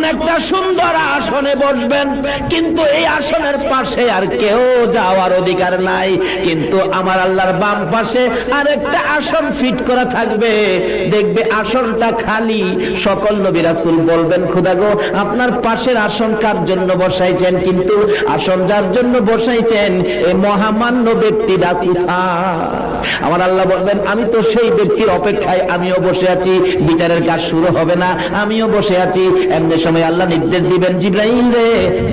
এমন একটা সুন্দর আসনে বসবেন, কিন্তু এই আসনের পাশে আর কেউ যাওয়ার অধিকার নাই, কিন্তু আমার আল্লাহর বাম পাশে আরেকটা আসন ফিট করা থাকবে। দেখবে আসনটা খালি। সকল নবী রাসূল বলবেন, খোদা গো, আপনার পাশের আসন কার জন্য বসাইছেন? কিন্তু আসন যার জন্য বসাইছেন এই মহামান্য ব্যক্তিটা কোথায়? আমার আল্লাহ বলবেন, আমি তো সেই ব্যক্তির অপেক্ষায় আমিও বসে আছি। বিচারের কাজ শুরু হবে না, আমিও বসে আছি। এমনি সময় আল্লাহ নির্দেশ দিবেন, জিবরাইল রে,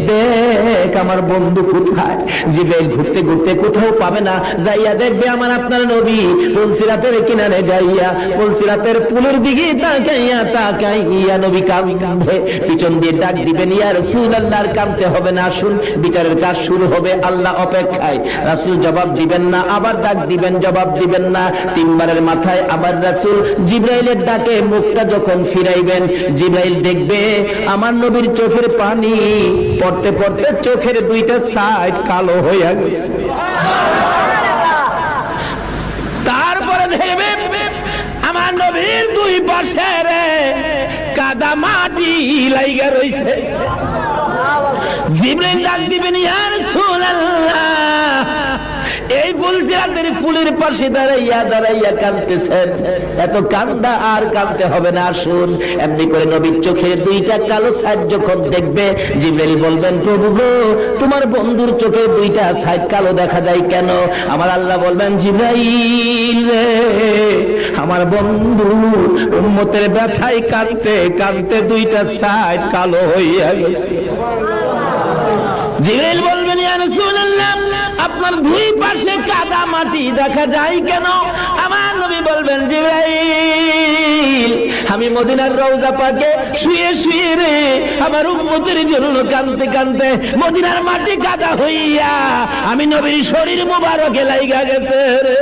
দেখ আমার বন্ধু কোথায়। জিবরাইল ঘুরতে ঘুরতে কোথাও পাবে না, যাইয়া দেখবে আমার আপনার নবী পুলসিরাতের কিনারে যাইয়া পুলসিরাতের পুলের দিকে তাকাইয়া নবী কাঁদে। পিছন দিয়ে ডাক দিবেন, ইয়া রাসূলুল্লাহ, আর কাঁদতে হবে না, আসুন, বিচারের কাজ শুরু হবে। আল্লাহ অপেক্ষায়। রাসূল জবাব দিবেন না, আবার ডাক দিবেন, জবাব দিবেন না। তিনবারের মাথায় আবার রাসূল জিবরাইলের ডাকে মুখটা যখন ফিরাইবেন, জিবরাইল দেখবে আমার নবীর চোখের পানি পড়তে পড়তে চোখের দুইটা সাইড কালো হয়ে গেছে। তারপরে দেখবে আমার নবীর দুই পাশে কাদা মাটি লাইগা রইছে। জিবরাইল ডাক দিবেন, ইয়া রাসূলুল্লাহ, এই ফুলসিরাতের ফুলের পাশে দাঁড়াইয়া কাঁদতেছেন, এত কান্দা আর কাঁদতে হবে না, আসুন। এমনি করে নবীর চোখের দুইটা কালো সাইড যখন দেখবে, জিবরাইল বলবেন, প্রভু গো, তোমার বন্ধুর চোখে দুইটা সাইড কালো দেখা যায় কেন? আমার আল্লাহ বলবেন, জিবরাইল রে, আমার বন্ধু উম্মতের ব্যথায় কাঁদতে কাঁদতে দুইটা সাইড কালো হইয়া গেছে। জিবরাইল বলবেন, ইয়া রাসূলুল্লাহ, আপনার দুই পাশে কাদা মাটি দেখা যায় কেন? আমার নবী বলবেন, জিবরাইল, আমি মদিনার রওজা পাকে শুয়ে শুয়ে রে আমার উম্মতের জন্য কাঁদতে কাঁদতে মদিনার মাটি কাদা হইয়া আমি নবীর শরীর মুবারকে লাইগা গেছে রে।